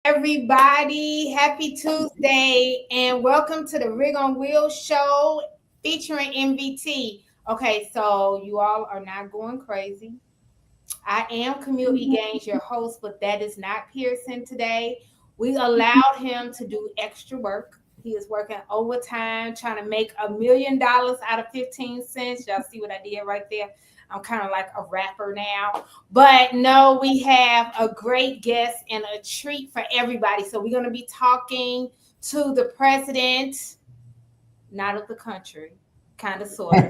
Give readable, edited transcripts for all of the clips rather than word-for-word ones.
Everybody, happy Tuesday and welcome to the Rig on Wheels show featuring MVT. Okay, so you all are not going crazy. I am Kameel Gaines, your host, but that is not Pearson today. We allowed him to do extra work. He is working overtime, trying to make $1 million out of 15 cents. Y'all see what I did right there? I'm kind of like a rapper now. But no, we have a great guest and a treat for everybody. So we're going to be talking to the president, not of the country, kind of sort of.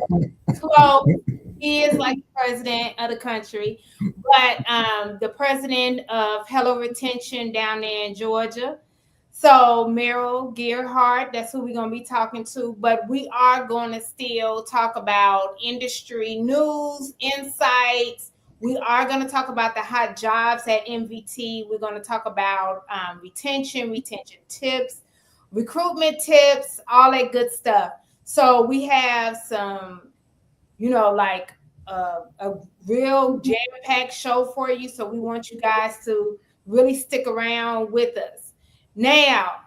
Well, he is like the president of the country, but the president of Hello Retention down there in Georgia. So Merryl Gerhardt, that's who we're going to be talking to. But we are going to still talk about industry news, insights. We are going to talk about the hot jobs at MVT. We're going to talk about retention tips, recruitment tips, all that good stuff. So we have some, like a real jam-packed show for you. So we want you guys to really stick around with us. Now,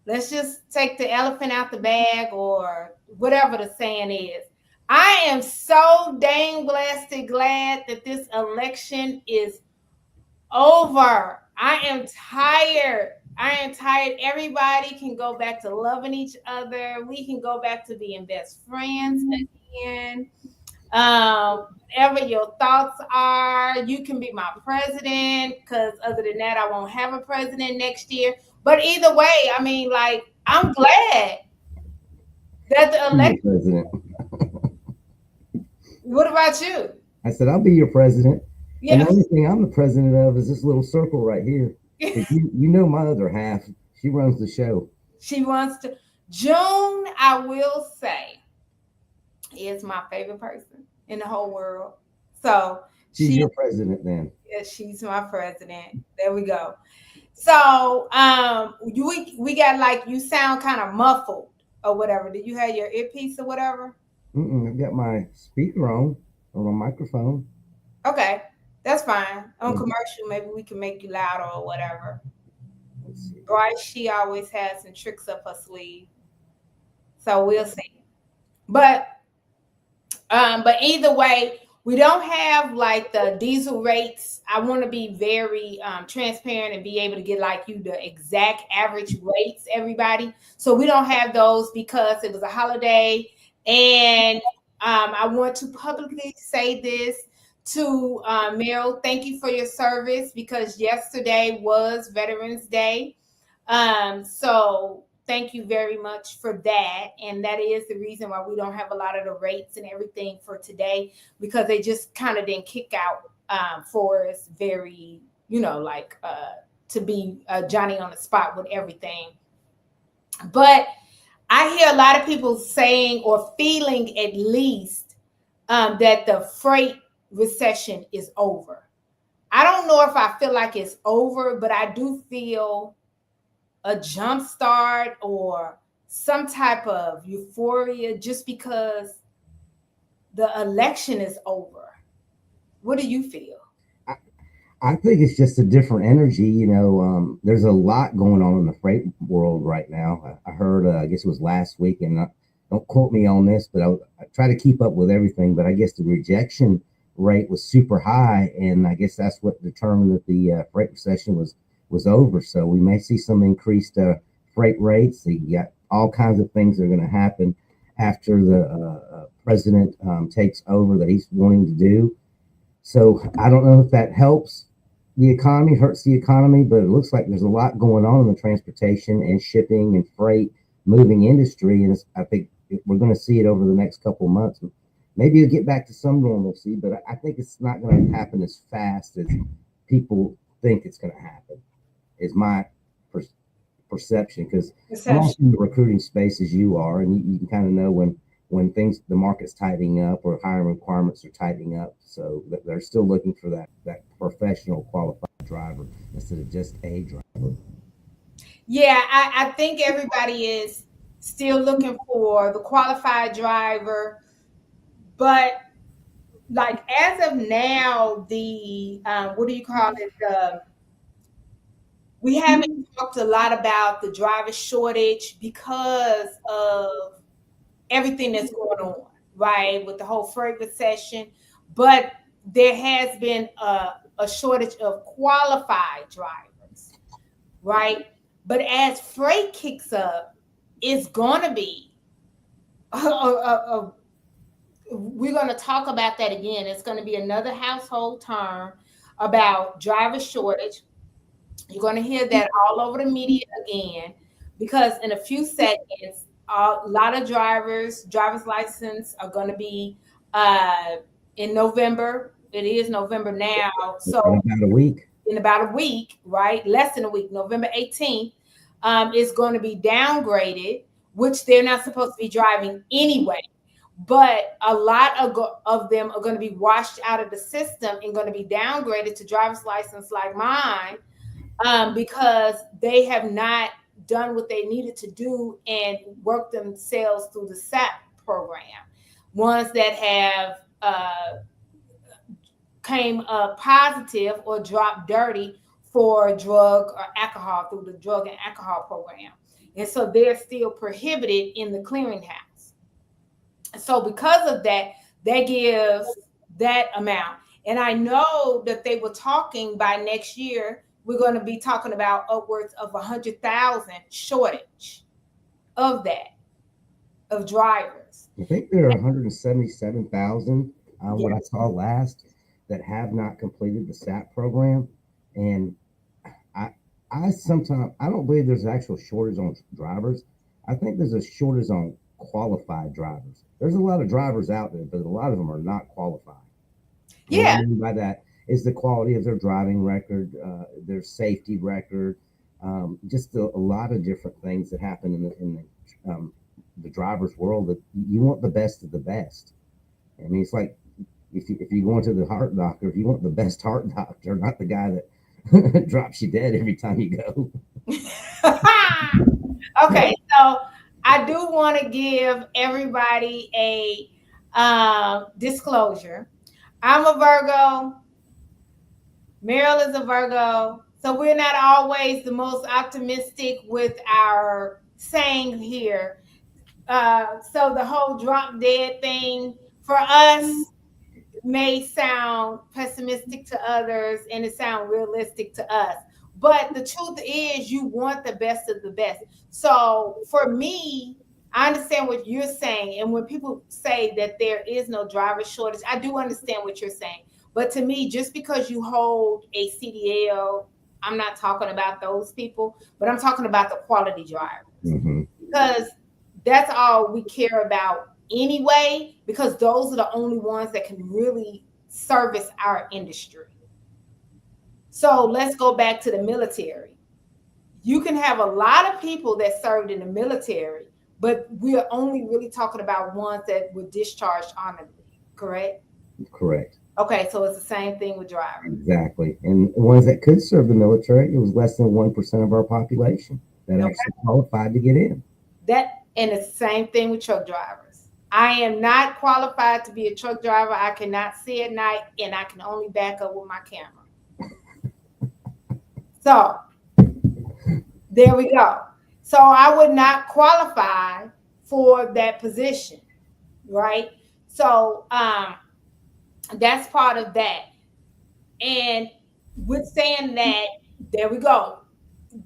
let's just take the elephant out the bag or whatever the saying is. I am so dang blasted glad that this election is over. I am tired. Everybody can go back to loving each other. We can go back to being best friends again. Whatever your thoughts are, you can be my president, because other than that, I won't have a president next year. But either way, I mean, like, I'm glad that the election. President. What about you? I said, I'll be your president. Yeah. And the only thing I'm the president of is this little circle right here. You know my other half. She runs the show. She wants to. June, I will say, is my favorite person in the whole world. So she's your president then. Yeah, she's my president. There we go. So we got, like, you sound kind of muffled or whatever. Did you have your earpiece or whatever? I've got my speaker on my microphone. Okay, that's fine. On commercial, maybe we can make you louder or whatever. Right? She always has some tricks up her sleeve. So we'll see. But either way, we don't have like the diesel rates. I want to be very transparent and be able to get like you the exact average rates, everybody. So we don't have those because it was a holiday. And I want to publicly say this to Merryl. Thank you for your service, because yesterday was Veterans Day. So thank you very much for that. And that is the reason why we don't have a lot of the rates and everything for today, because they just kind of didn't kick out for us very, to be Johnny on the spot with everything. But I hear a lot of people saying, or feeling at least, that the freight recession is over. I don't know if I feel like it's over, but I do feel a jump start or some type of euphoria just because the election is over. What do you feel? I think it's just a different energy. There's a lot going on in the freight world right now. I heard, I guess it was last week, and don't quote me on this, but I try to keep up with everything. But I guess the rejection rate was super high, and I guess that's what determined that the freight recession was over. So we may see some increased freight rates. You got all kinds of things that are going to happen after the president takes over that he's wanting to do. So I don't know if that helps the economy hurts the economy, but it looks like there's a lot going on in the transportation and shipping and freight moving industry, and I think we're going to see it over the next couple of months. Maybe it'll get back to some normalcy, but I think it's not going to happen as fast as people think it's going to happen. Is my per- perception, because I'm also Perception. in the recruiting space as you are, and you can kind of know when things the market's tightening up or hiring requirements are tightening up. So they're still looking for that professional qualified driver instead of just a driver. Yeah, I think everybody is still looking for the qualified driver, but like as of now, the what do you call it? We haven't talked a lot about the driver shortage because of everything that's going on, right? With the whole freight recession, but there has been a shortage of qualified drivers, right? But as freight kicks up, it's gonna be we're going to talk about that again. It's going to be another household term about driver shortage. You're going to hear that all over the media again because in a few seconds, a lot of driver's license are going to be uh, in November. It is November now. So In about a week. in about a week, right? Less than a week, November 18th, is going to be downgraded, which they're not supposed to be driving anyway. But a lot of them are going to be washed out of the system and going to be downgraded to driver's license like mine because they have not done what they needed to do and work themselves through the SAP program. Ones that have came positive or dropped dirty for drug or alcohol through the drug and alcohol program. And so they're still prohibited in the clearinghouse. So because of that, that gives that amount. And I know that they were talking by next year, we're going to be talking about upwards of 100,000 shortage of that, of drivers. I think there are 177,000, Yeah. what I saw last, that have not completed the SAP program. And I, I sometimes I don't believe there's an actual shortage on drivers. I think there's a shortage on qualified drivers. There's a lot of drivers out there, but a lot of them are not qualified. And what I Yeah. mean by that is the quality of their driving record, their safety record, just a lot of different things that happen the driver's world. That you want the best of the best. I mean, it's like if you go into the heart doctor, if you want the best heart doctor, not the guy that drops you dead every time you go. Okay, so I do want to give everybody a disclosure. I'm a Virgo. Merrill is a Virgo. So we're not always the most optimistic with our saying here. So the whole drop dead thing for us may sound pessimistic to others and it sound realistic to us. But the truth is you want the best of the best. So for me, I understand what you're saying. And when people say that there is no driver shortage, I do understand what you're saying. But to me, just because you hold a CDL, I'm not talking about those people, but I'm talking about the quality drivers Hmm. because that's all we care about anyway, because those are the only ones that can really service our industry. So let's go back to the military. You can have a lot of people that served in the military, but we're only really talking about ones that were discharged honorably, correct? Correct. Okay, so it's the same thing with drivers. Exactly. And ones that could serve the military, it was less than 1% of our population that Okay. actually qualified to get in. That and it's the same thing with truck drivers. I am not qualified to be a truck driver. I cannot see at night and I can only back up with my camera. So there we go. So I would not qualify for that position, right? So that's part of that. And with saying that, there we go.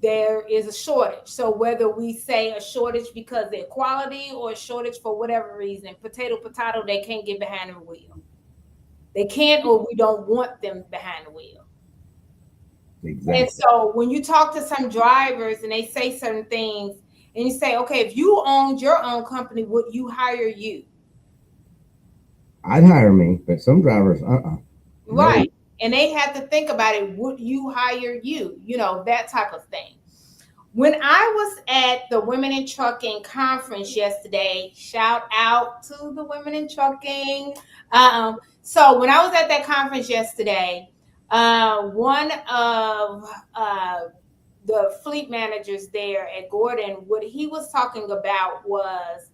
There is a shortage. So whether we say a shortage because they're quality or a shortage for whatever reason, potato, they can't get behind the wheel. They can't, or we don't want them behind the wheel. And Exactly. so when you talk to some drivers and they say certain things, and you say, okay, if you owned your own company, would you hire you? I'd hire me, but some drivers, no. Right. And they have to think about it. Would you hire you? You know, that type of thing. When I was at the Women in Trucking conference yesterday, shout out to the Women in Trucking. So when I was at that conference yesterday, one of the fleet managers there at Gordon, what he was talking about was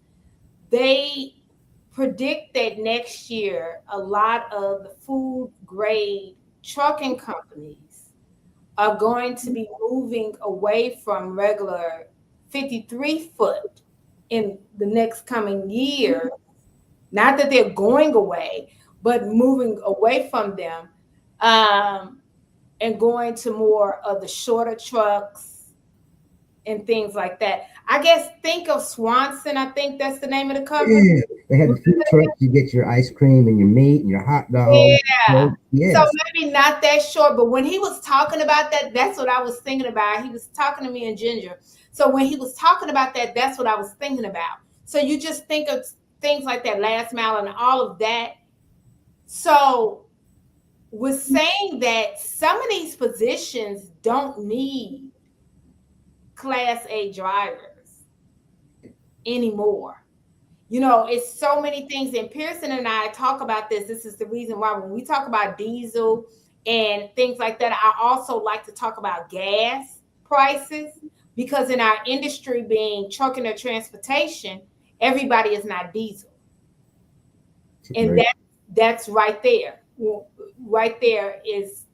they predict that next year a lot of the food grade trucking companies are going to be moving away from regular 53 foot in the next coming year. Not that they're going away, but moving away from them, um, and going to more of the shorter trucks and things like that. I guess think of Swanson. I think that's the name of the company. Yeah, they had the food trucks. You get your ice cream and your meat and your hot dog. Yeah. Coke. So Yes, maybe not that short, but when he was talking about that, that's what I was thinking about. He was talking to me in Ginger. So when he was talking about that, that's what I was thinking about. So you just think of things like that last mile and all of that. So with saying that some of these positions don't need class A drivers anymore. You know, it's so many things. And Pearson and I talk about this. This is the reason why when we talk about diesel and things like that, I also like to talk about gas prices because in our industry being trucking or transportation, everybody is not diesel. And very. that's right there. Right there is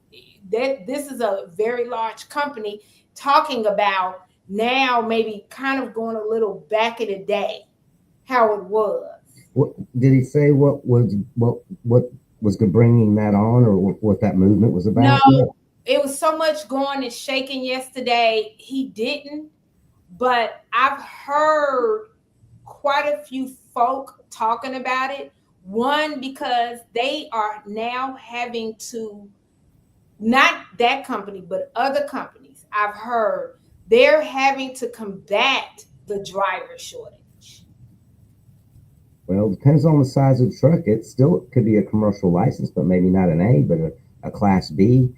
that this is a very large company talking about now maybe kind of going a little back in the day how it was. What did he say? What was bringing that on, or what that movement was No, about? Yeah. it was so much going and shaking yesterday. He didn't, but I've heard quite a few folk talking about it. One, because they are now having to, not that company, but other companies, I've heard they're having to combat the driver shortage. Well, it depends on the size of the truck. It still could be a commercial license, but maybe not an A, but a Class B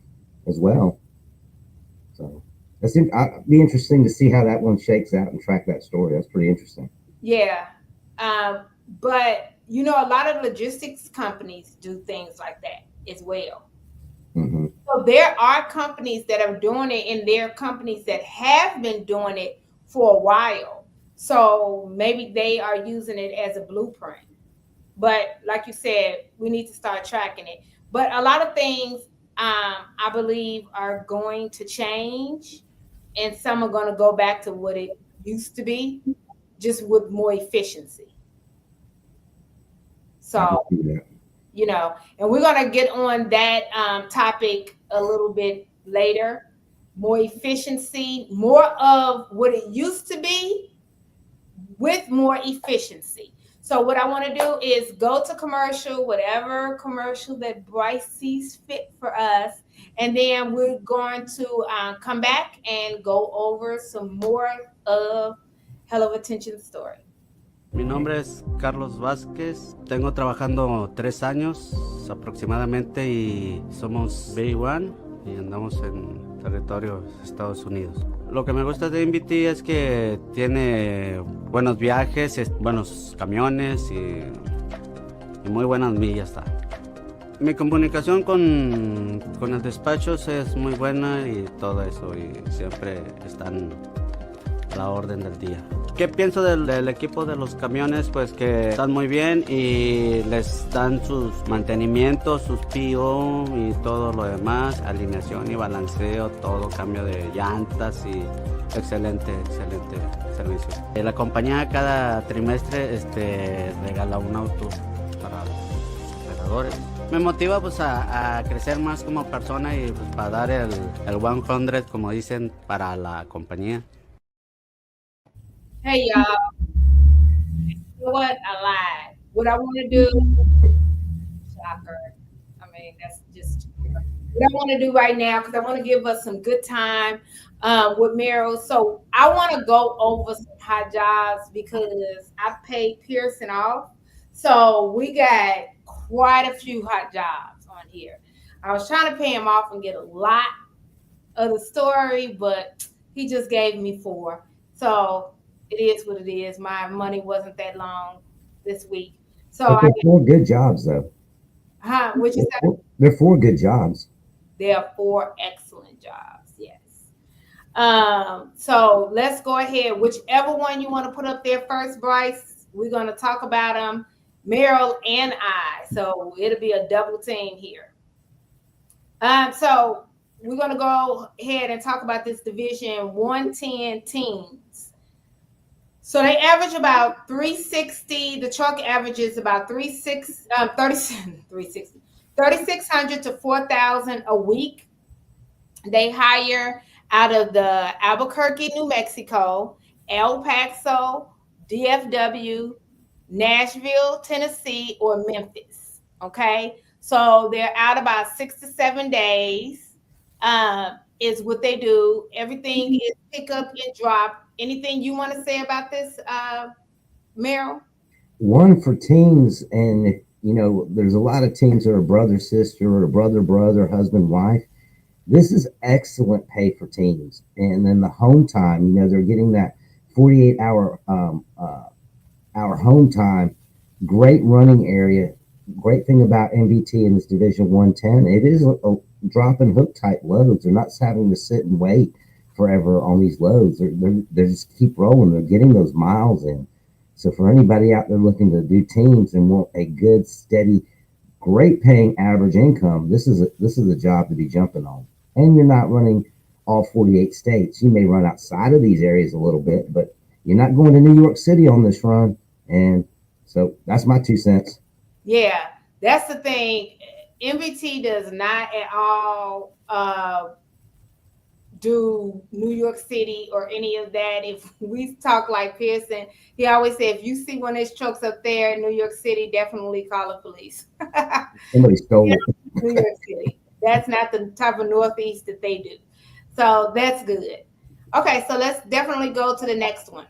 as well. So I'd be interesting to see how that one shakes out and track that story. That's pretty interesting. Yeah. But, you know, a lot of logistics companies do things like that as well. Hmm. So there are companies that are doing it, and there are companies that have been doing it for a while. So maybe they are using it as a blueprint. But like you said, we need to start tracking it. But a lot of things, I believe, are going to change, and some are going to go back to what it used to be, just with more efficiency. I can So, see that. and we're going to get on that topic a little bit later. More efficiency, more of what it used to be with more efficiency. So, what I want to do is go to commercial, whatever commercial that Bryce sees fit for us. And then we're going to come back and go over some more of Hell of Attention Story. Mi nombre es Carlos Vázquez, tengo trabajando 3 años aproximadamente y somos B1 y andamos en territorio de Estados Unidos. Lo que me gusta de MVT es que tiene buenos viajes, buenos camiones y muy buenas millas. Mi comunicación con el despacho es muy buena y todo eso y siempre están a la orden del día. ¿Qué pienso del equipo de los camiones? Pues que están muy bien y les dan sus mantenimientos, sus PO y todo lo demás, alineación y balanceo, todo, cambio de llantas y excelente servicio. La compañía cada trimestre regala un auto para los operadores. Me motiva pues a crecer más como persona y pues, para dar el 100, como dicen, para la compañía. Hey, y'all. You know what? I lied. What I want to do, shocker. I mean, that's just. what I want to do right now, because I want to give us some good time with Merrill. So I want to go over some hot jobs because I paid Pearson off. So we got quite a few hot jobs on here. I was trying to pay him off and get a lot of the story, but he just gave me four. So it is what it is. My money wasn't that long this week. So But they're four good jobs, though. which is They're four good jobs. there are four excellent jobs. Yes. So let's go ahead. Whichever one you want to put up there first, Bryce, we're going to talk about them, Merrill and I. So it'll be a double team here. So we're going to go ahead and talk about this Division 110 teams. So they average about 360. The truck averages about 3,600 to 4,000 a week. They hire out of the Albuquerque, New Mexico, El Paso, DFW, Nashville, Tennessee, or Memphis. Okay. So they're out about 6 to 7 days, is what they do. Everything is pick up and drop. Anything you want to say about this, Merrill? One for teams, and if, there's a lot of teams that are brother sister or brother brother, husband wife. This is excellent pay for teams, and then the home time. They're getting that 48 hour home time. Great running area. Great thing about MVT in this Division 110, it is a drop and hook type loads. They're not having to sit and wait forever on these loads. They just keep rolling. They're getting those miles in. So for anybody out there looking to do teams and want a good, steady, great paying average income, this is a job to be jumping on. And you're not running all 48 states. You may run outside of these areas a little bit, but you're not going to New York City on this run. And so that's my 2 cents. Yeah, that's the thing. MVT does not at all do New York City or any of that. If we talk like Pearson, he always said, if you see one of his trucks up there in New York City, definitely call the police. Somebody stole it. New York City. That's not the type of Northeast that they do. So that's good. Okay, so let's definitely go to the next one.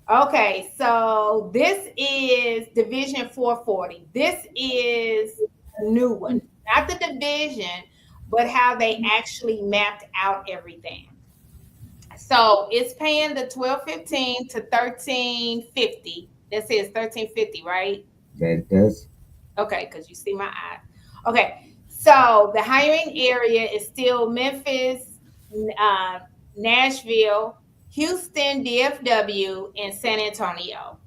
Okay, so this is Division 440. This is a new one, not the division, but how they actually mapped out everything. So it's paying the 12.15 to 13.50. That says 13.50, right? That does. Okay, because you see my eye. Okay, so the hiring area is still Memphis, uh, Nashville, Houston, DFW, and San Antonio.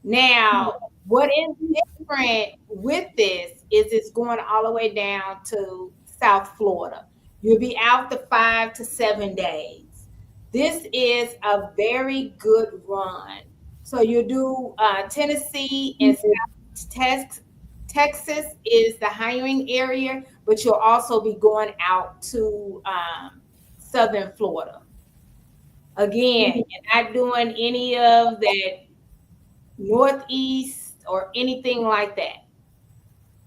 Now, what is different with this is it's going all the way down to South Florida. You'll be out the 5 to 7 days. This is a very good run. So you do Tennessee and South Texas is the hiring area, but you'll also be going out to Southern Florida. Again, you're not doing any of that Northeast or anything like that.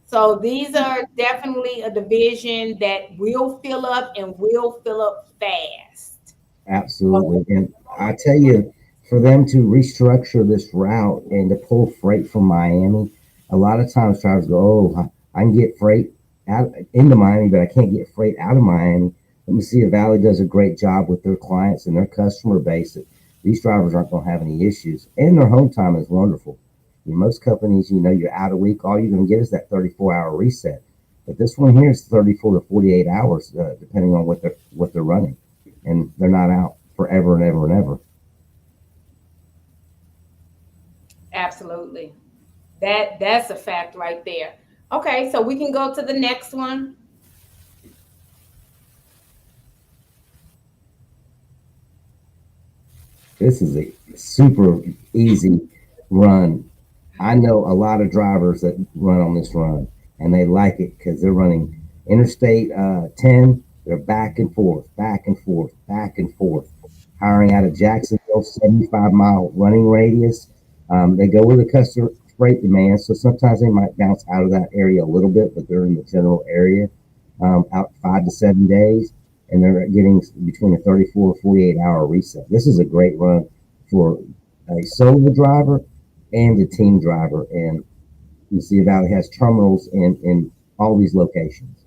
So these are definitely a division that will fill up and will fill up fast. Absolutely. And I tell you, for them to restructure this route and to pull freight from Miami, a lot of times drivers go, oh, I can get freight out into Miami, but I can't get freight out of Miami. Let me see if Valley does a great job with their clients and their customer base. These drivers aren't going to have any issues. And their home time is wonderful. Most companies, you're out a week, all you're going to get is that 34-hour reset. But this one here is 34 to 48 hours, depending on what they're running, and they're not out forever and ever and ever. Absolutely. That's a fact right there. Okay, so we can go to the next one. This is a super easy run. I know a lot of drivers that run on this run, and they like it because they're running Interstate 10. They're back and forth, back and forth, back and forth, hiring out of Jacksonville, 75-mile running radius. They go where the freight demand. So sometimes they might bounce out of that area a little bit, but they're in the general area, out 5 to 7 days, and they're getting between a 34 or 48 hour reset. This is a great run for a solo driver and a team driver. And you see about it has terminals in all these locations.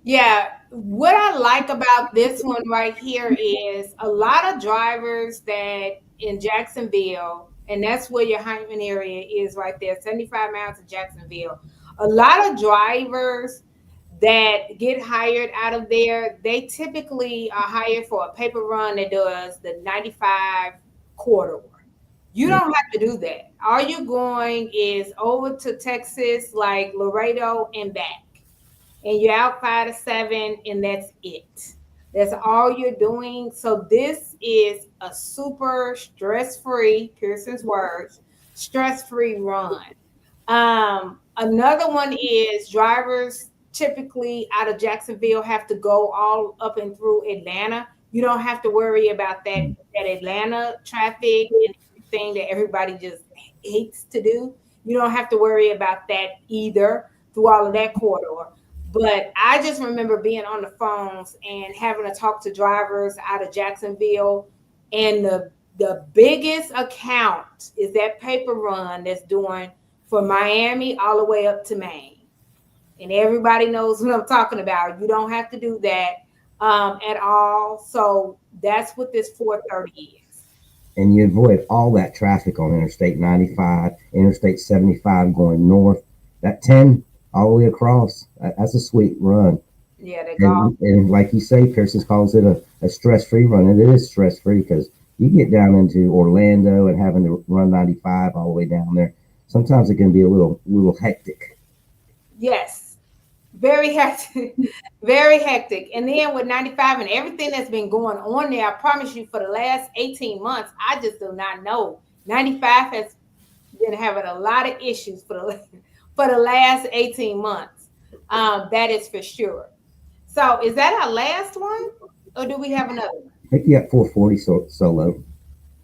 Yeah, what I like about this one right here is a lot of drivers that in Jacksonville, and that's where your Hyman area is right there, 75 miles of Jacksonville. A lot of drivers that get hired out of there, they typically are hired for a paper run that does the 95 corridor. You Yeah. don't have to do that. All you're going is over to Texas, like Laredo and back, and you're out 5 to 7, and that's it. That's all you're doing. So this is a super stress-free, Pearson's words, stress-free run. Another one is drivers typically out of Jacksonville have to go all up and through Atlanta. You don't have to worry about that Atlanta traffic and everything that everybody just hates to do. You don't have to worry about that either through all of that corridor. But I just remember being on the phones and having to talk to drivers out of Jacksonville, and the biggest account is that paper run that's doing from Miami all the way up to Maine. And everybody knows what I'm talking about. You don't have to do that at all. So that's what this 430 is. And you avoid all that traffic on Interstate 95, Interstate 75 going north. That 10 all the way across. That's a sweet run. Yeah, they go. And like you say, Pearson calls it a stress free run. And it is stress free because you get down into Orlando and having to run 95 all the way down there. Sometimes it can be a little hectic. Yes, very hectic, very hectic. And then with 95 and everything that's been going on there, I promise you, for the last 18 months, I just do not know. 95 has been having a lot of issues for the for the last 18 months. That is for sure. So is that our last one, or do we have another one? I think you got 440 solo.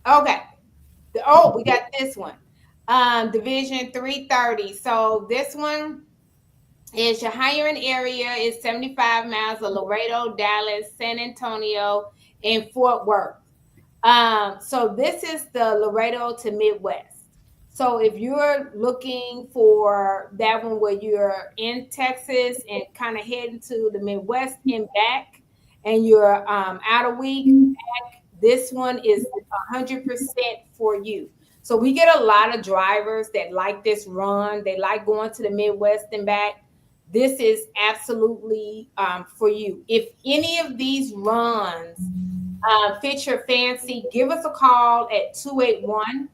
Okay. Oh, we got this one. Division 330. So this one is your hiring area is 75 miles of Laredo, Dallas, San Antonio, and Fort Worth. So this is the Laredo to Midwest. So if you're looking for that one where you're in Texas and kind of heading to the Midwest and back, and you're out a week back, this one is 100% for you. So we get a lot of drivers that like this run. They like going to the Midwest and back. This is absolutely for you. If any of these runs fit your fancy, give us a call at 281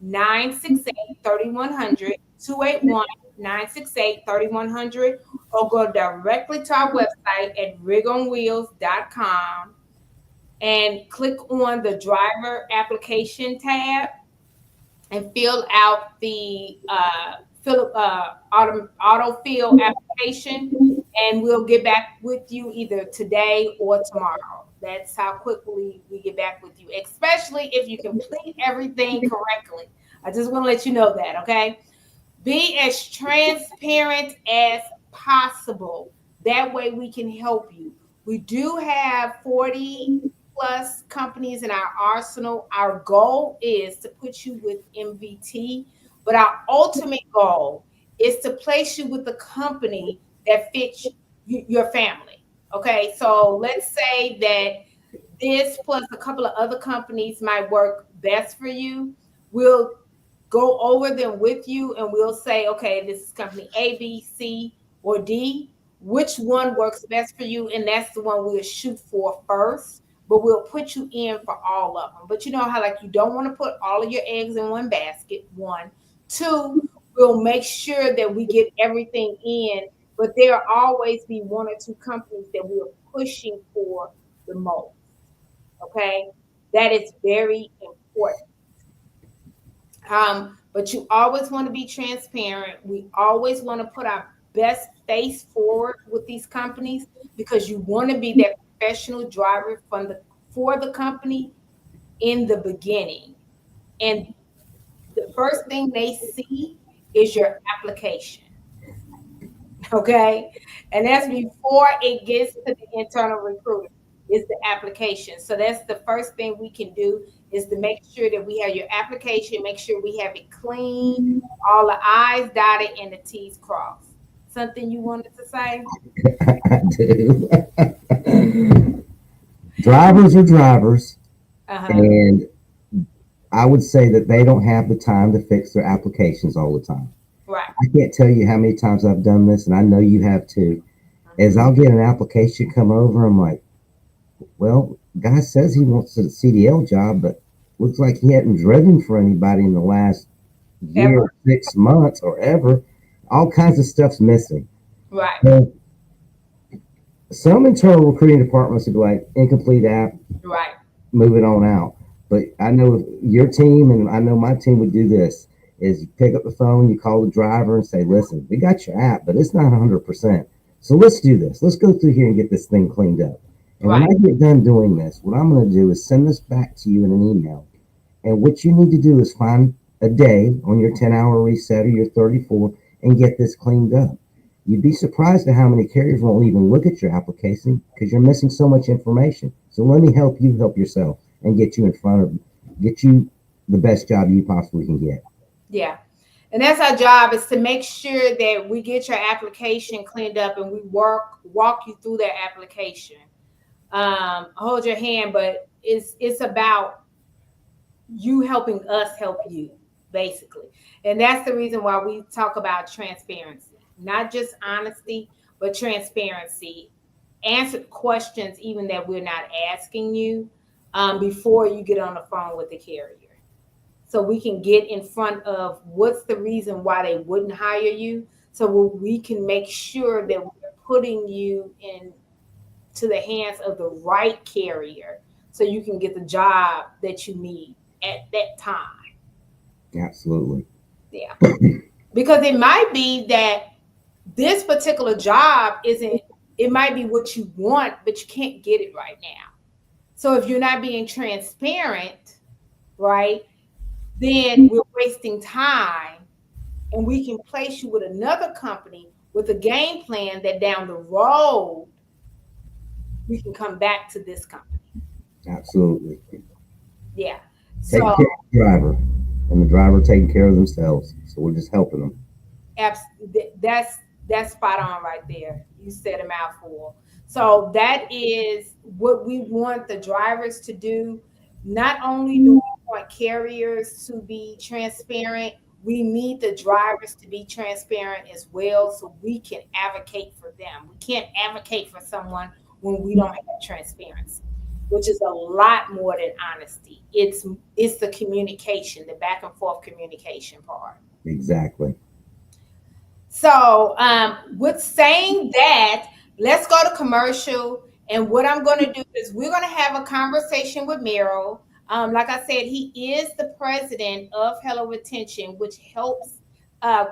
968 3100, 281 968 3100, or go directly to our website at rigonwheels.com and click on the driver application tab and fill out the autofill application, and we'll get back with you either today or tomorrow. That's how quickly we get back with you, especially if you complete everything correctly. I just want to let you know that, okay? Be as transparent as possible. That way we can help you. We do have 40 plus companies in our arsenal. Our goal is to put you with MVT, but our ultimate goal is to place you with a company that fits your family. Okay, so let's say that this plus a couple of other companies might work best for you. We'll go over them with you and we'll say, okay, this is company A, B, C, or D. Which one works best for you? And that's the one we'll shoot for first, but we'll put you in for all of them. But you know how, like, you don't want to put all of your eggs in one basket, one. Two, we'll make sure that we get everything in, but there'll always be one or two companies that we're pushing for the most. Okay, that is very important. But you always want to be transparent. We always want to put our best face forward with these companies because you want to be that professional driver for the company in the beginning. And first thing they see is your application. Okay. And that's before it gets to the internal recruiter, is the application. So that's the first thing we can do, is to make sure that we have your application, make sure we have it clean, all the I's dotted and the T's crossed. Something you wanted to say? I do. Drivers are drivers, Uh-huh. and I would say that they don't have the time to fix their applications all the time. Right. I can't tell you how many times I've done this, and I know you have too. As Mhm. I'll get an application come over, I'm like, well, guy says he wants a CDL job, but looks like he hadn't driven for anybody in the last year, Ever. 6 months, or ever. All kinds of stuff's missing. Right. So some internal recruiting departments would be like, incomplete app, Right. move it on out. But I know your team and I know my team would do this: is you pick up the phone, you call the driver and say, listen, we got your app, but it's not 100%. So let's do this. Let's go through here and get this thing cleaned up. And when Right. I get done doing this, what I'm going to do is send this back to you in an email. And what you need to do is find a day on your 10-hour reset or your 34 and get this cleaned up. You'd be surprised at how many carriers won't even look at your application because you're missing so much information. So let me help you help yourself and get you in front of, get you the best job you possibly can get. Yeah. And that's our job, is to make sure that we get your application cleaned up and we walk you through that application. Hold your hand, but it's about you helping us help you, basically. And that's the reason why we talk about transparency, not just honesty, but transparency. Answer questions even that we're not asking you, before you get on the phone with the carrier. So we can get in front of what's the reason why they wouldn't hire you. So we can make sure that we're putting you in to the hands of the right carrier so you can get the job that you need at that time. Absolutely. Yeah. Because it might be that this particular job isn't, it might be what you want, but you can't get it right now. So if you're not being transparent, right, then we're wasting time, and we can place you with another company with a game plan that down the road we can come back to this company. Absolutely. Yeah. Take care So of the driver and the driver taking care of themselves. So we're just helping them. that's spot on right there. You said a mouthful. So that is what we want the drivers to do. Not only do we want carriers to be transparent, we need the drivers to be transparent as well, so we can advocate for them. We can't advocate for someone when we don't have transparency, which is a lot more than honesty. It's the communication, the back and forth communication part. Exactly. So, with saying that, let's go to commercial. And what I'm going to do is we're going to have a conversation with Merrill. Like I said, he is the president of Hello Retention, which helps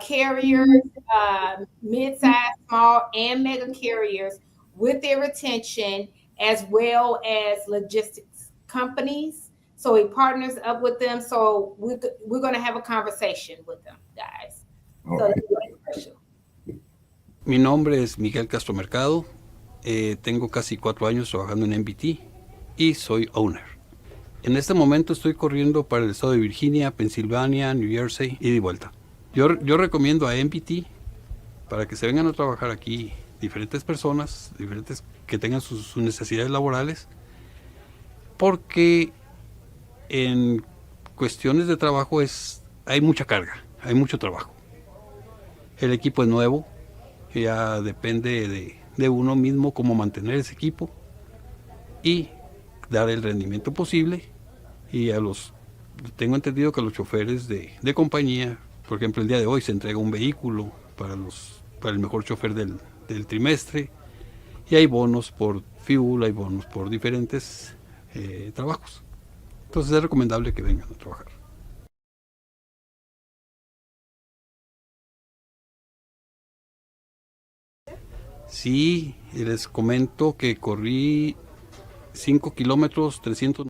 carriers, mid-sized, small, and mega carriers with their retention, as well as logistics companies. So he partners up with them. So we're going to have a conversation with them, guys. All So let's right. go to commercial. Mi nombre es Miguel Castro Mercado, tengo casi 4 años trabajando en MBT y soy owner. En este momento estoy corriendo para el estado de Virginia, Pensilvania, New Jersey y de vuelta. Yo recomiendo a MBT para que se vengan a trabajar aquí diferentes personas, diferentes que tengan sus necesidades laborales, porque en cuestiones de trabajo hay mucha carga, hay mucho trabajo. El equipo es nuevo, ya depende de uno mismo cómo mantener ese equipo y dar el rendimiento posible. Y tengo entendido que a los choferes de compañía, por ejemplo, el día de hoy se entrega un vehículo para el mejor chofer del trimestre, y hay bonos por fuel, hay bonos por diferentes trabajos. Entonces es recomendable que vengan a trabajar. Sí, les comento que corrí 5 kilómetros, 300.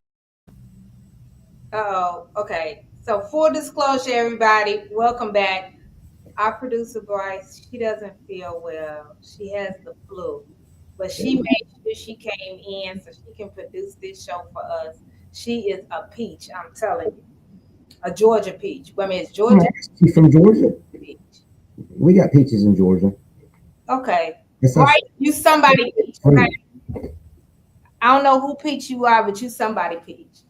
Oh, okay. So full disclosure, everybody, welcome back. Our producer Bryce, she doesn't feel well. She has the flu, but she made sure she came in so she can produce this show for us. She is a peach, I'm telling you, a Georgia peach. I mean, it's I'm Georgia actually from Georgia. peach. We got peaches in Georgia. Okay, It's Bryce, us. you somebody peach. Okay, Fruit. I don't know who peach you are, but you somebody peach.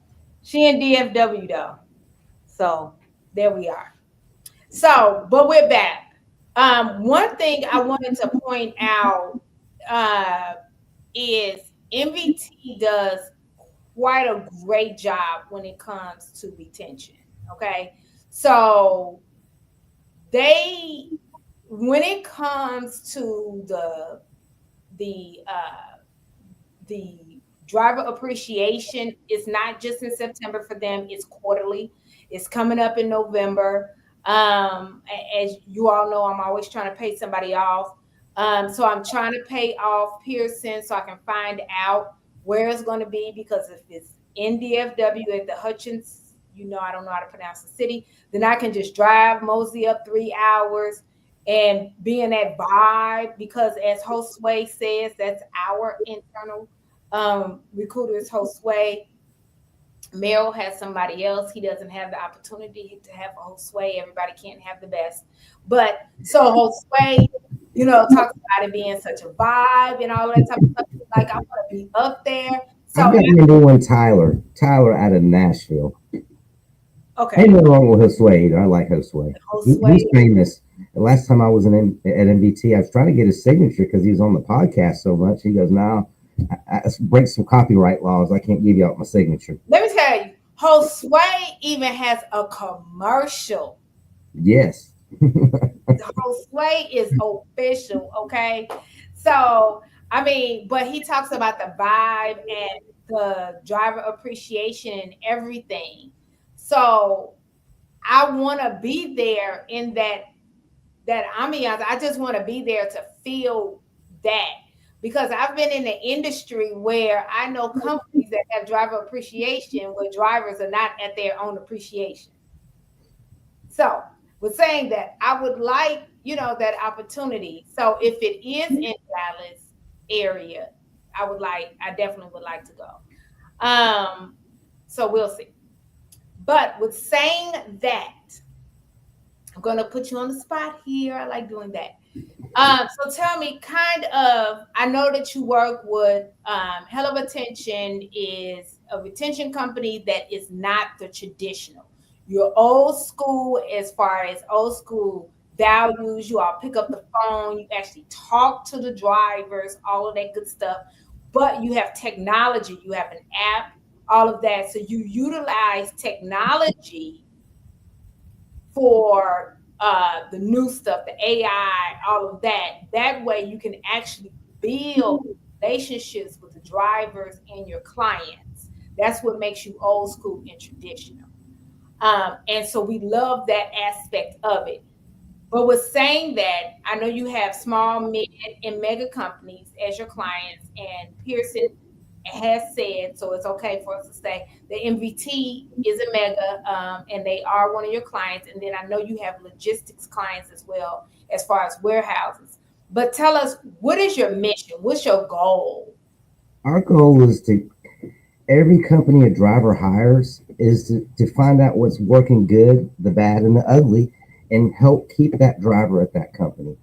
She in DFW though, so there we are. So, but we're back. One thing I wanted to point out uh, is MVT does quite a great job when it comes to retention. Okay, so they when it comes to the the driver appreciation, is not just in September for them, it's quarterly. It's coming up in November. As you all know, I'm always trying to pay somebody off. So I'm trying to pay off Pearson so I can find out where it's going to be, because if it's in DFW at the Hutchins, I don't know how to pronounce the city, then I can just drive mosey up 3 hours and be in that vibe, because as Josue says, that's our internal recruiters. Josue, Merrill has somebody else. He doesn't have the opportunity to have a Josue. Everybody can't have the best. But so Josue, talks about it being such a vibe and all that type of stuff. Like, I want to be up there. So I've got number one, Tyler. Tyler out of Nashville. okay. Ain't nothing wrong with Josue either. I like Josue. He's famous. The last time I was at MBT, I was trying to get his signature because he was on the podcast so much. He goes, "No, I break some copyright laws. I can't give you out my signature." Let me tell you, Josue even has a commercial. Yes. Josue is official, okay? So, I mean, but he talks about the vibe and the driver appreciation and everything. So I want to be there in that ambiance. I just want to be there to feel that, because I've been in the industry where I know companies that have driver appreciation where drivers are not at their own appreciation. So, with saying that, I would like, that opportunity. So if it is in Dallas area, I definitely would like to go. So we'll see. But with saying that, I'm going to put you on the spot here. I like doing that. So tell me, I know that you work with Hell of Attention is a retention company that is not the traditional. You're old school as far as old school values. You all pick up the phone, you actually talk to the drivers, all of that good stuff. But you have technology, you have an app, all of that. So you utilize technology for the new stuff, the AI, all of that. That way you can actually build relationships with the drivers and your clients. That's what makes you old school and traditional. And so we love that aspect of it. But with saying that, I know you have small, mid, and mega companies as your clients, and Pearson has said, so it's okay for us to say the MVT is a mega, and they are one of your clients. And then I know you have logistics clients as well, as far as warehouses. But tell us, what is your mission? What's your goal? Our goal is to, every company a driver hires is to find out what's working good, the bad, and the ugly, and help keep that driver at that company.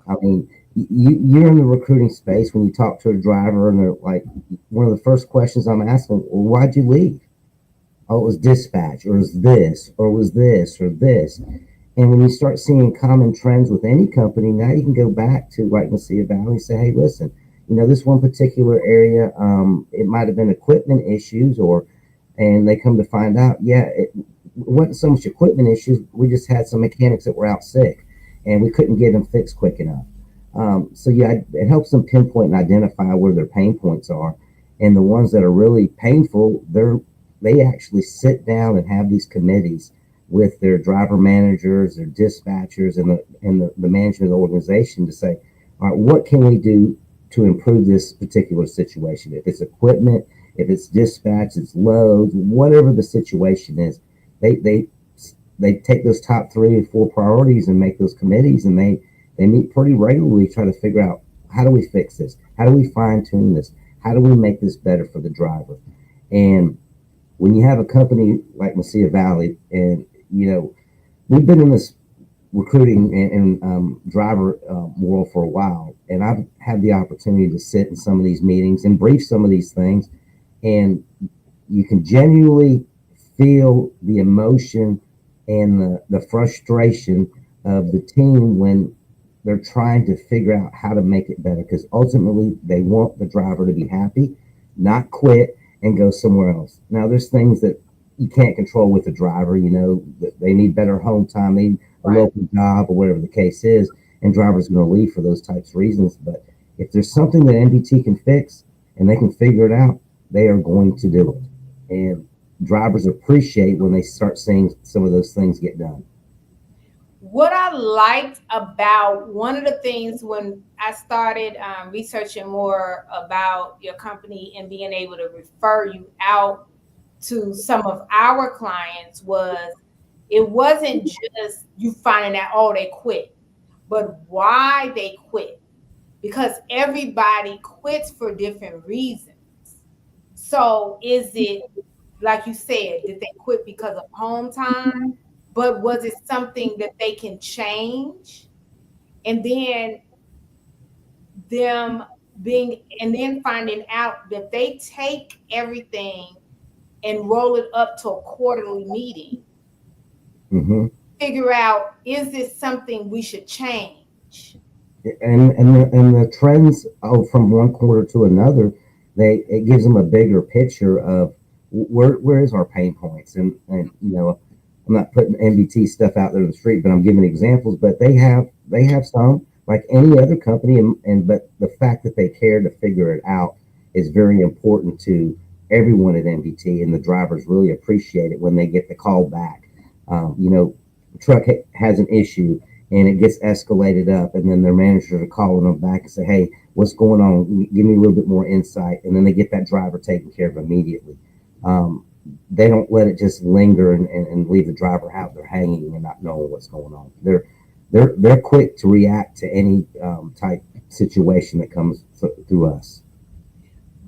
I mean, you're in the recruiting space. When you talk to a driver and they're like, one of the first questions I'm asking, well, why'd you leave? Oh, it was dispatch, or it was this, or it was this, or this. And when you start seeing common trends with any company, now you can go back to like Mesilla Valley and say, hey, listen, this one particular area, it might have been equipment issues, and they come to find out, yeah, it wasn't so much equipment issues. We just had some mechanics that were out sick and we couldn't get them fixed quick enough. So yeah, it helps them pinpoint and identify where their pain points are. And the ones that are really painful, they actually sit down and have these committees with their driver managers, their dispatchers, and the management of the organization to say, all right, what can we do to improve this particular situation? If it's equipment, if it's dispatch, it's loads, whatever the situation is, they they take those top 3 or 4 priorities and make those committees, and they meet pretty regularly, try to figure out, how do we fix this? How do we fine tune this? How do we make this better for the driver? And when you have a company like Mesilla Valley, and we've been in this recruiting and driver world for a while, and I've had the opportunity to sit in some of these meetings and brief some of these things, and you can genuinely feel the emotion and the frustration of the team when they're trying to figure out how to make it better, because ultimately they want the driver to be happy, not quit and go somewhere else. Now, there's things that you can't control with the driver. They need better home time, they need a local job, or whatever the case is, and drivers are going to leave for those types of reasons. But if there's something that NVT can fix and they can figure it out, they are going to do it. And drivers appreciate when they start seeing some of those things get done. What I liked about one of the things when I started researching more about your company and being able to refer you out to some of our clients was, it wasn't just you finding out, oh, they quit, but why they quit. Because everybody quits for different reasons. So is it, like you said, did they quit because of home time? But was it something that they can change? And then finding out that they take everything and roll it up to a quarterly meeting. Mm-hmm. Figure out, is this something we should change? And the trends from one quarter to another, it gives them a bigger picture of where is our pain points. And I'm not putting MBT stuff out there in the street, but I'm giving examples. But they have some, like any other company, but the fact that they care to figure it out is very important to everyone at MBT, and the drivers really appreciate it when they get the call back. The truck has an issue and it gets escalated up, and then their managers are calling them back and say, hey, what's going on? Give me a little bit more insight. And then they get that driver taken care of immediately. They don't let it just linger and leave the driver out there hanging and not knowing what's going on. They're quick to react to any type situation that comes through us.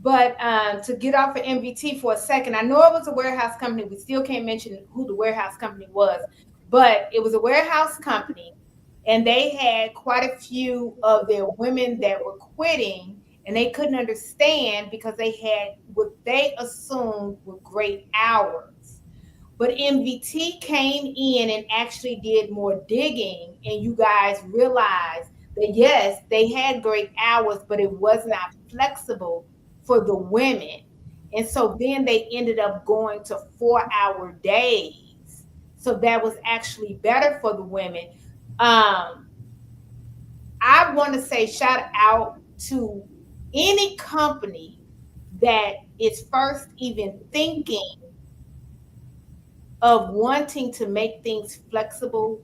But to get off of MVT for a second, I know it was a warehouse company. We still can't mention who the warehouse company was, but it was a warehouse company, and they had quite a few of their women that were quitting, and they couldn't understand because they had what they assumed were great hours. But MVT came in and actually did more digging, and you guys realized that yes, they had great hours, but it was not flexible for the women. And so then they ended up going to 4-hour days. So that was actually better for the women. I want to say shout out to any company that is first even thinking of wanting to make things flexible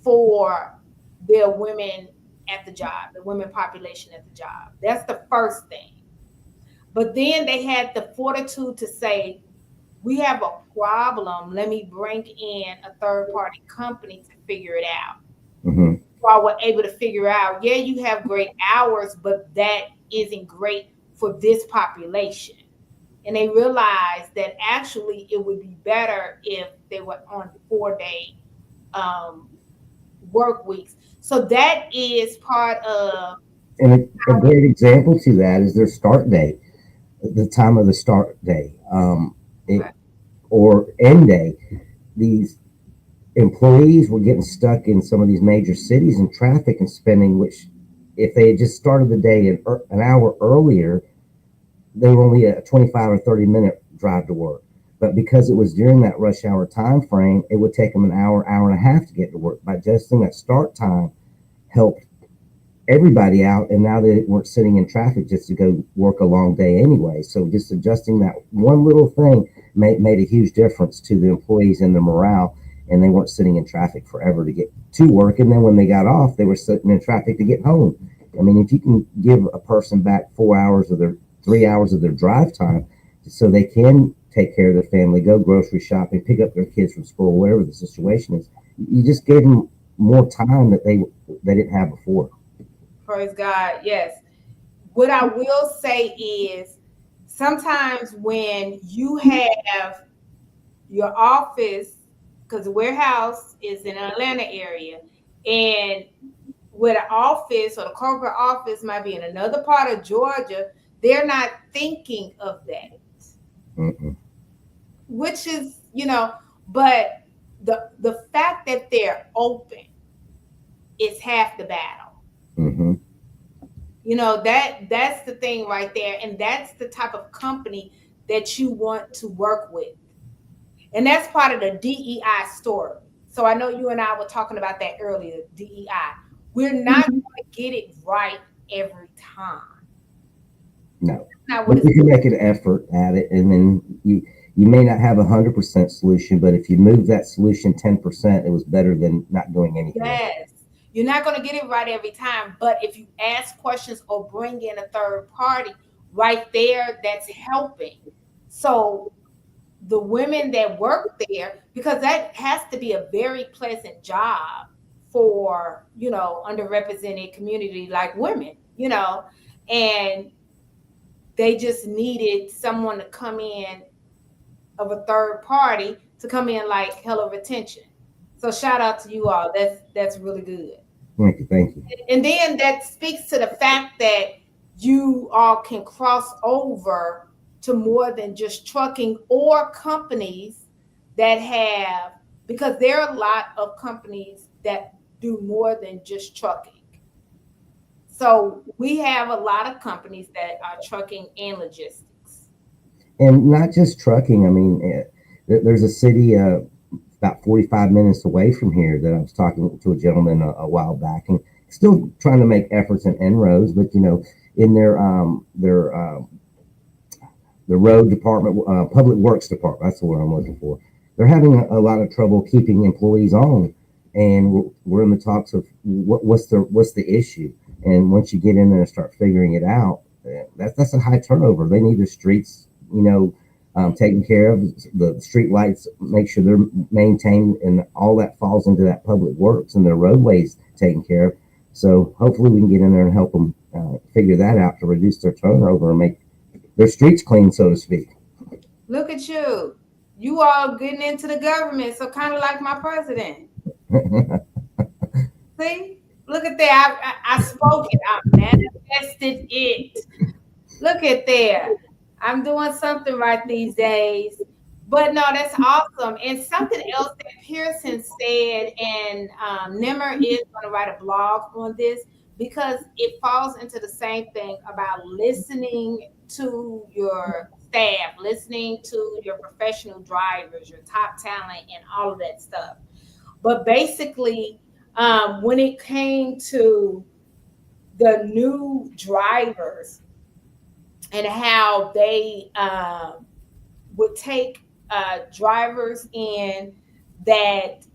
for their women at the job, the women population at the job. That's the first thing. But then they had the fortitude to say, we have a problem. Let me bring in a third-party company to figure it out. Mm-hmm. So I was able to figure out, yeah, you have great hours, but that isn't great for this population. And they realized that actually it would be better if they were on 4-day work weeks. So that is part of. And a great example to that is their start date, the time of the start day, or end day. These employees were getting stuck in some of these major cities in traffic and spending, which if they had just started the day an hour earlier, they were only a 25 or 30-minute drive to work. But because it was during that rush hour time frame, it would take them an hour and a half to get to work. By adjusting that start time helped everybody out, and now they weren't sitting in traffic just to go work a long day anyway. So just adjusting that one little thing made a huge difference to the employees and their morale, and they weren't sitting in traffic forever to get to work. And then when they got off, they were sitting in traffic to get home. I mean, if you can give a person back 4 hours of their 3 hours of their drive time so they can take care of their family, go grocery shopping, pick up their kids from school, whatever the situation is. You just gave them more time that they didn't have before. Praise God. Yes. What I will say is sometimes when you have your office, because the warehouse is in the Atlanta area, and where the office or the corporate office might be in another part of Georgia, they're not thinking of that. Mm-mm. Which is, but the fact that they're open is half the battle. Mm-hmm. That's the thing right there, and that's the type of company that you want to work with, and that's part of the DEI story. So I know you and I were talking about that earlier. DEI, we're not going to get it right every time. No, but you can make an effort at it, and then you may not have 100% solution, but if you move that solution 10%, it was better than not doing anything. Yes. You're not going to get it right every time, but if you ask questions or bring in a third party, right there, that's helping. So the women that work there, because that has to be a very pleasant job for, underrepresented community like women, and they just needed someone to come in of a third party to come in like hella retention. So shout out to you all. That's really good. Thank you. And then that speaks to the fact that you all can cross over to more than just trucking or companies that have, because there are a lot of companies that do more than just trucking. So we have a lot of companies that are trucking and logistics. And not just trucking. I mean, there's a city about 45 minutes away from here that I was talking to a gentleman a while back, and still trying to make efforts and inroads, but in their the road department, public works department, that's the word I'm looking for. They're having a lot of trouble keeping employees on, and we're in the talks of what's the issue. And once you get in there and start figuring it out, that's a high turnover. They need the streets, taken care of, the street lights, make sure they're maintained, and all that falls into that public works, and their roadways taken care of. So hopefully we can get in there and help them figure that out to reduce their turnover and make their streets clean, so to speak. Look at you. You all getting into the government, so kind of like my president. See? Look at that. I spoke it. I manifested it. Look at there. I'm doing something right these days. But no, that's awesome. And something else that Pearson said, and Nimmer is going to write a blog on this, because it falls into the same thing about listening to your staff, listening to your professional drivers, your top talent, and all of that stuff. But basically, when it came to the new drivers and how they would take drivers in that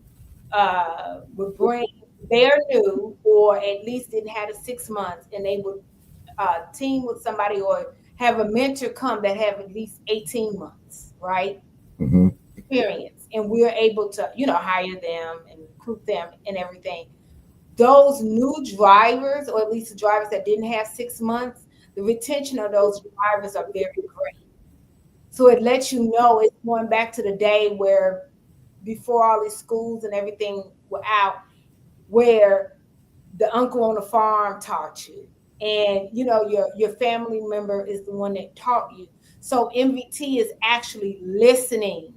would bring their new, or at least didn't have the 6 months, and they would team with somebody or have a mentor come that have at least 18 months, right? Mm-hmm. Experience. And we're able to, hire them and recruit them and everything. Those new drivers, or at least the drivers that didn't have 6 months, the retention of those drivers are very great. So it lets you know it's going back to the day where before all these schools and everything were out, where the uncle on the farm taught you. And your family member is the one that taught you. So MVT is actually listening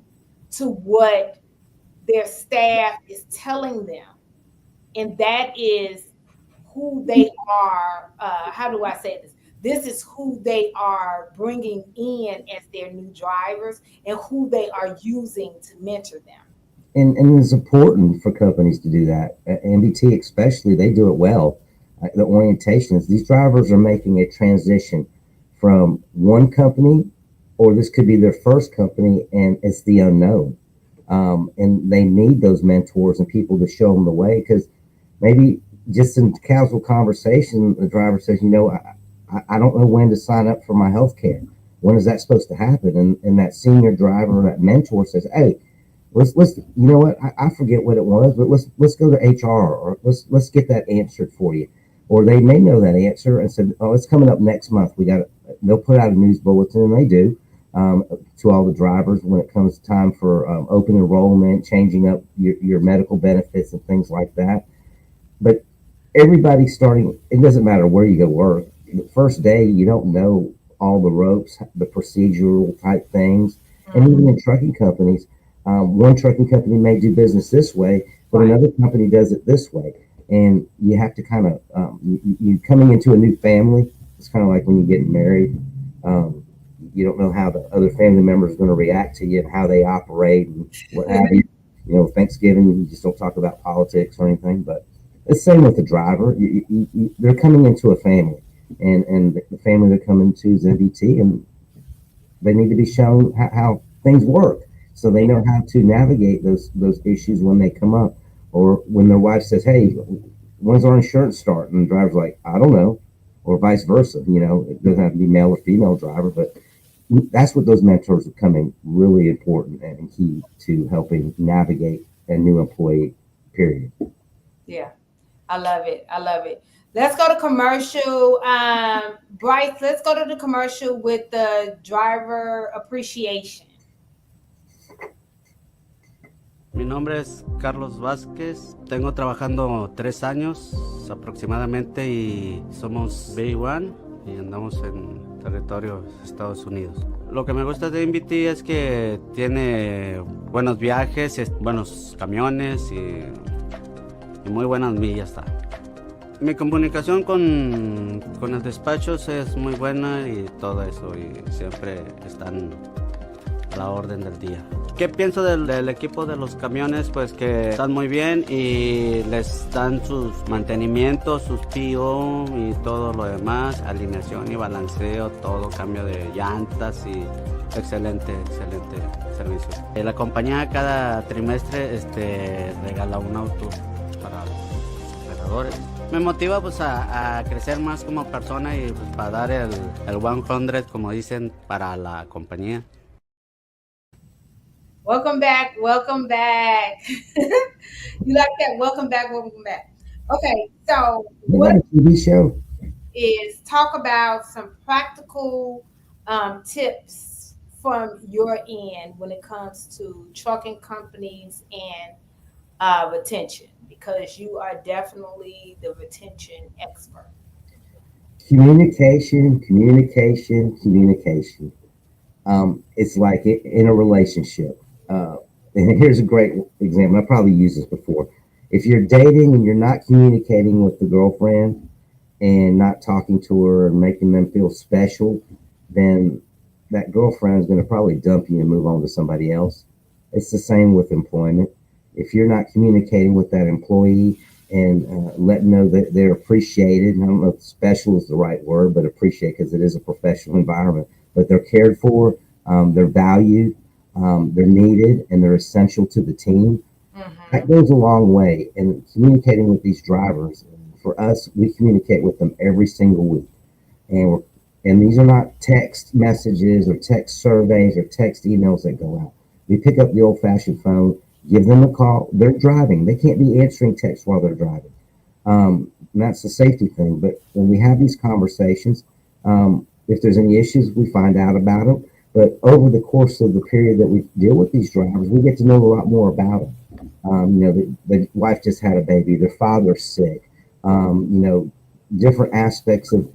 to what their staff is telling them. And that is who they are. How do I say this? This is who they are bringing in as their new drivers and who they are using to mentor them. And it's important for companies to do that. MBT especially, they do it well. The orientation is these drivers are making a transition from one company, or this could be their first company, and it's the unknown. And they need those mentors and people to show them the way, because maybe just in casual conversation, the driver says, I don't know when to sign up for my health care. when is that supposed to happen? And that senior driver or that mentor says, hey, let's you know what, I forget what it was, but let's go to HR, or let's get that answered for you. Or they may know that answer and said, oh, it's coming up next month. They'll put out a news bulletin, and they do, to all the drivers when it comes time for open enrollment, changing up your medical benefits and things like that. But everybody's starting, it doesn't matter where you go work. The first day, you don't know all the ropes, the procedural type things. And even in trucking companies, one trucking company may do business this way, but another company does it this way. And you have to kind of, you coming into a new family, it's kind of like when you get married. You don't know how the other family members are going to react to you and how they operate and what have you. You know, Thanksgiving, you just don't talk about politics or anything, but it's the same with the driver. They're coming into a family, and the family they're coming to is MVT, and they need to be shown how things work so they know how to navigate those issues when they come up. Or when their wife says, hey, when's our insurance start? And the driver's like, I don't know. Or vice versa. You know, it doesn't have to be male or female driver, but that's what those mentors are coming really important and key to helping navigate a new employee, period. Yeah, I love it. I love it. Let's go to commercial. Bryce, let's go to the commercial with the driver appreciation. Mi nombre es Carlos Vázquez, tengo trabajando 3 años aproximadamente y somos B1 y andamos en territorio de Estados Unidos. Lo que me gusta de MVT es que tiene buenos viajes, buenos camiones y muy buenas millas. Mi comunicación con el despacho es muy buena y todo eso, y siempre están a la orden del día. ¿Qué pienso del equipo de los camiones? Pues que están muy bien y les dan sus mantenimientos, sus PO y todo lo demás, alineación y balanceo, todo, cambio de llantas y excelente servicio. La compañía cada trimestre regala un auto para los operadores. Me motiva pues a crecer más como persona y pues, para dar el 100, como dicen, para la compañía. Welcome back. Welcome back. You like that? Welcome back. Welcome back. Okay, so what TV show is talk about some practical tips from your end when it comes to trucking companies and retention, because you are definitely the retention expert. Communication. It's like in a relationship. And here's a great example. I probably used this before. If you're dating and you're not communicating with the girlfriend and not talking to her and making them feel special, then that girlfriend is going to probably dump you and move on to somebody else. It's the same with employment. If you're not communicating with that employee and letting know that they're appreciated, and I don't know if special is the right word, but appreciate, because it is a professional environment, but they're cared for, they're valued, they're needed, and they're essential to the team. That goes a long way. And communicating with these drivers, for us, we communicate with them every single week. And these are not text messages or text surveys or text emails that go out. We pick up the old-fashioned phone, give them a call. They're driving. They can't be answering texts while they're driving. And that's the safety thing. But when we have these conversations, if there's any issues, we find out about them. But over the course of the period that we deal with these drivers, we get to know a lot more about them. The wife just had a baby, their father's sick, different aspects of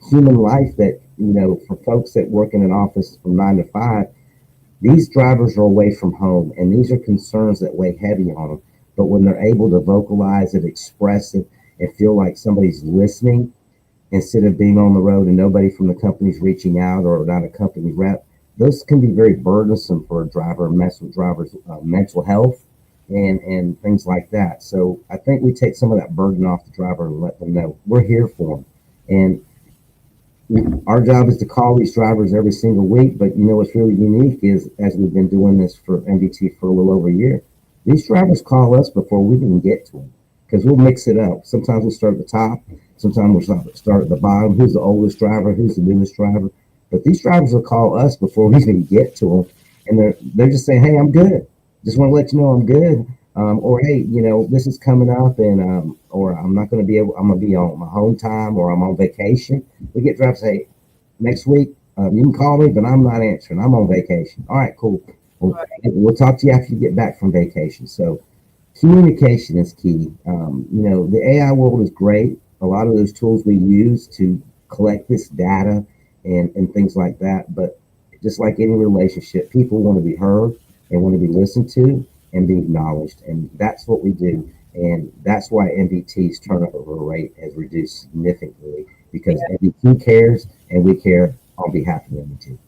human life that, for folks that work in an office from 9 to 5, these drivers are away from home, and these are concerns that weigh heavy on them. But when they're able to vocalize it, express it, and feel like somebody's listening, instead of being on the road and nobody from the company's reaching out or not a company rep, those can be very burdensome for a driver and mess with drivers' mental health and things like that. So I think we take some of that burden off the driver and let them know we're here for them. And our job is to call these drivers every single week. But what's really unique is, as we've been doing this for MVT for a little over a year, these drivers call us before we even get to them, because we'll mix it up. Sometimes we'll start at the top. Sometimes we'll start at the bottom. Who's the oldest driver? Who's the newest driver? But these drivers will call us before we even get to them, and they're just saying, "Hey, I'm good. Just want to let you know I'm good." Or hey, this is coming up, and or I'm not going to be able. I'm going to be on my home time, or I'm on vacation. We get drivers say, "Next week, you can call me, but I'm not answering. I'm on vacation." All right, cool. We'll, Right. we'll talk to you after you get back from vacation. So communication is key. The AI world is great. A lot of those tools we use to collect this data and things like that. But just like any relationship, people want to be heard, they want to be listened to, and be acknowledged. And that's what we do. And that's why MVT's turnover rate has reduced significantly because MVT cares and we care on behalf of MVT.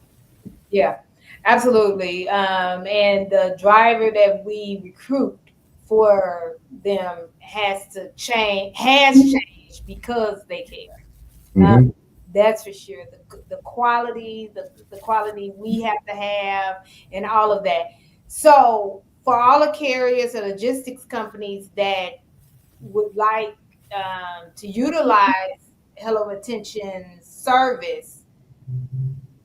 Yeah, absolutely. And the driver that we recruit for them has changed because they care. Um, Mm-hmm. that's for sure. The quality, the quality we have to have, and all of that. So, for all the carriers and logistics companies that would like to utilize Hello Retention service,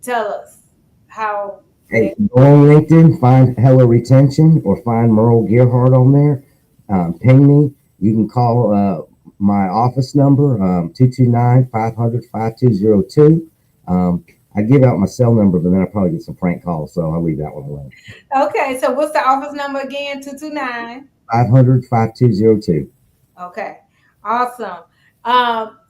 tell us how Hey, they. go on LinkedIn, find Hello Retention or find Merrill Gerhardt on there. Ping me. You can call my office number, 229-500-5202. I give out my cell number, but then I probably get some prank calls, so I'll leave that one alone. Okay, so what's the office number again? 229. 500-5202. Okay, awesome.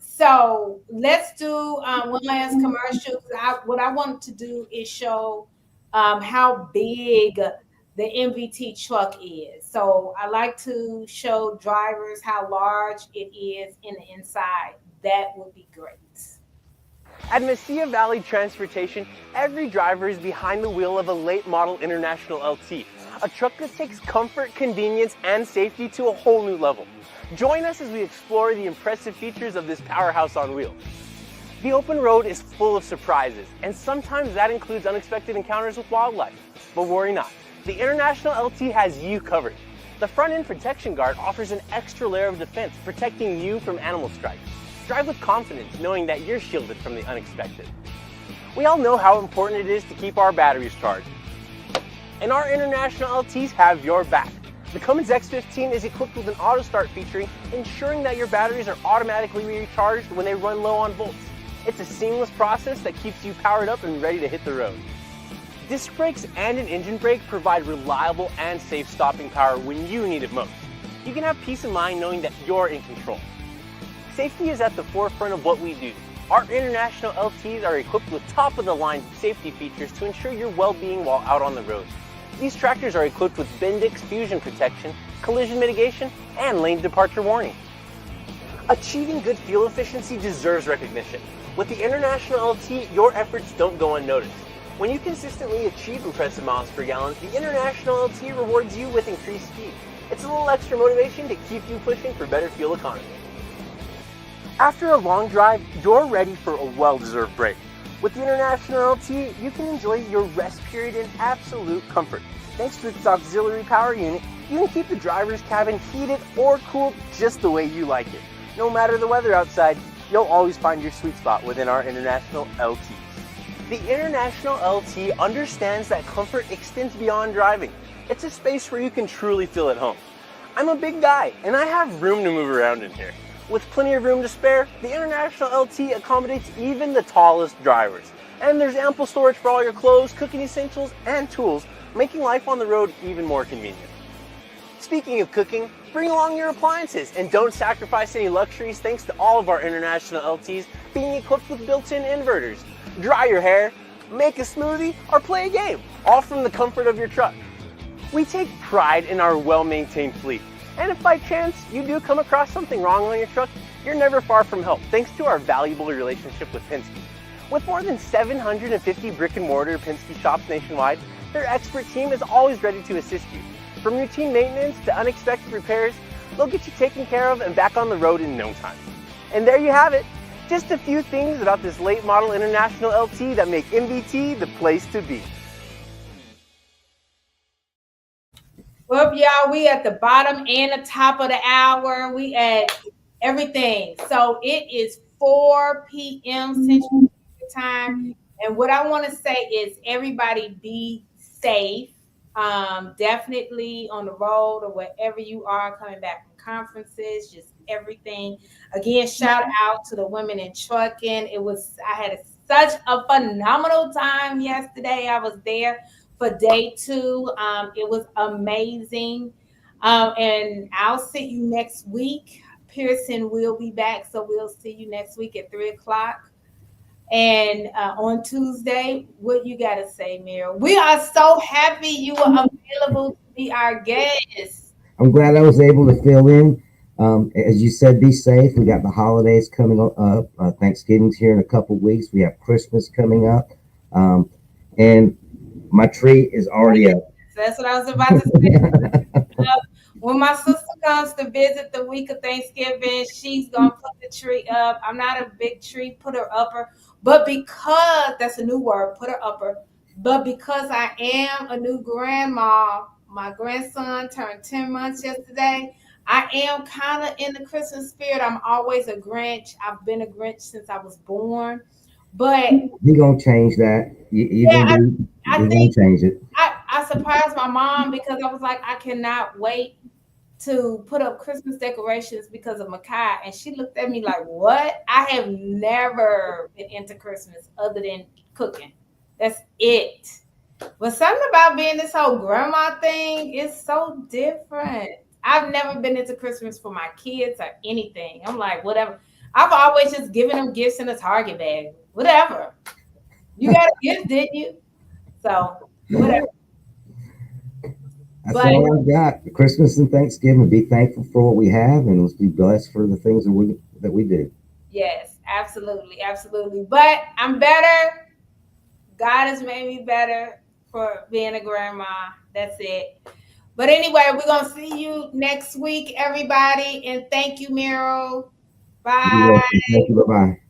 So let's do one last commercial. What I want to do is show how big the MVT truck is. So I like to show drivers how large it is in the inside. That would be great. At Mesilla Valley Transportation, every driver is behind the wheel of a late model International LT, a truck that takes comfort, convenience, and safety to a whole new level. Join us as we explore the impressive features of this powerhouse on wheels. The open road is full of surprises, and sometimes that includes unexpected encounters with wildlife. But worry not, the International LT has you covered. The front end protection guard offers an extra layer of defense, protecting you from animal strikes. Drive with confidence, knowing that you're shielded from the unexpected. We all know how important it is to keep our batteries charged, and our International LTs have your back. The Cummins X15 is equipped with an auto start featuring, ensuring that your batteries are automatically recharged when they run low on volts. It's a seamless process that keeps you powered up and ready to hit the road. Disc brakes and an engine brake provide reliable and safe stopping power when you need it most. You can have peace of mind knowing that you're in control. Safety is at the forefront of what we do. Our International LTs are equipped with top-of-the-line safety features to ensure your well-being while out on the road. These tractors are equipped with Bendix fusion protection, collision mitigation, and lane departure warning. Achieving good fuel efficiency deserves recognition. With the International LT, your efforts don't go unnoticed. When you consistently achieve impressive miles per gallon, the International LT rewards you with increased speed. It's a little extra motivation to keep you pushing for better fuel economy. After a long drive, you're ready for a well-deserved break. With the International LT, you can enjoy your rest period in absolute comfort. Thanks to its auxiliary power unit, you can keep the driver's cabin heated or cooled just the way you like it. No matter the weather outside, you'll always find your sweet spot within our International LTs. The International LT understands that comfort extends beyond driving. It's a space where you can truly feel at home. I'm a big guy, and I have room to move around in here. With plenty of room to spare, the International LT accommodates even the tallest drivers. And there's ample storage for all your clothes, cooking essentials, and tools, making life on the road even more convenient. Speaking of cooking, bring along your appliances and don't sacrifice any luxuries thanks to all of our International LTs being equipped with built-in inverters. Dry your hair, make a smoothie, or play a game, all from the comfort of your truck. We take pride in our well-maintained fleet. And if by chance you do come across something wrong on your truck, you're never far from help thanks to our valuable relationship with Penske. With more than 750 brick and mortar Penske shops nationwide, their expert team is always ready to assist you. From routine maintenance to unexpected repairs, they'll get you taken care of and back on the road in no time. And there you have it. Just a few things about this late model International LT that make MVT the place to be. Well, y'all, we at the bottom and the top of the hour. We at everything. So it is 4 p.m. Central Time. And what I want to say is everybody be safe. Definitely on the road or wherever you are coming back from conferences, just everything. Again, shout out to the women in trucking. I had such a phenomenal time yesterday. I was there for day two. It was amazing. And I'll see you next week. Pearson will be back. So we'll see you next week at 3 o'clock. And on Tuesday, what you got to say, Merrill? We are so happy you were available to be our guest. I'm glad I was able to fill in. As you said, be safe. We got the holidays coming up. Thanksgiving's here in a couple weeks. We have Christmas coming up. And my tree is already up. That's what I was about to say. When my sister comes to visit the week of Thanksgiving, she's gonna put the tree up. I'm not a big tree putter upper, but because that's a new word, putter upper. But because I am a new grandma, my grandson turned 10 months yesterday. I am kind of in the Christmas spirit. I'm always a Grinch. I've been a Grinch since I was born. But You're gonna change that. You're yeah, gonna be. I You're gonna think change it. I surprised my mom because I was like, I cannot wait to put up Christmas decorations because of Makai. And she looked at me like, what? I have never been into Christmas other than cooking. That's it. But something about being this whole grandma thing is so different. I've never been into Christmas for my kids or anything. I'm like, whatever. I've always just given them gifts in a Target bag. Whatever. You got a gift, didn't you? So, whatever. That's But all I've got. Christmas and Thanksgiving. Be thankful for what we have, and let's be blessed for the things that we do. yes, absolutely, absolutely. But I'm better. God has made me better for being a grandma. That's it. But anyway, we're gonna see you next week, everybody. And thank you, Meryl. You're Bye. welcome. Thank you. Bye bye.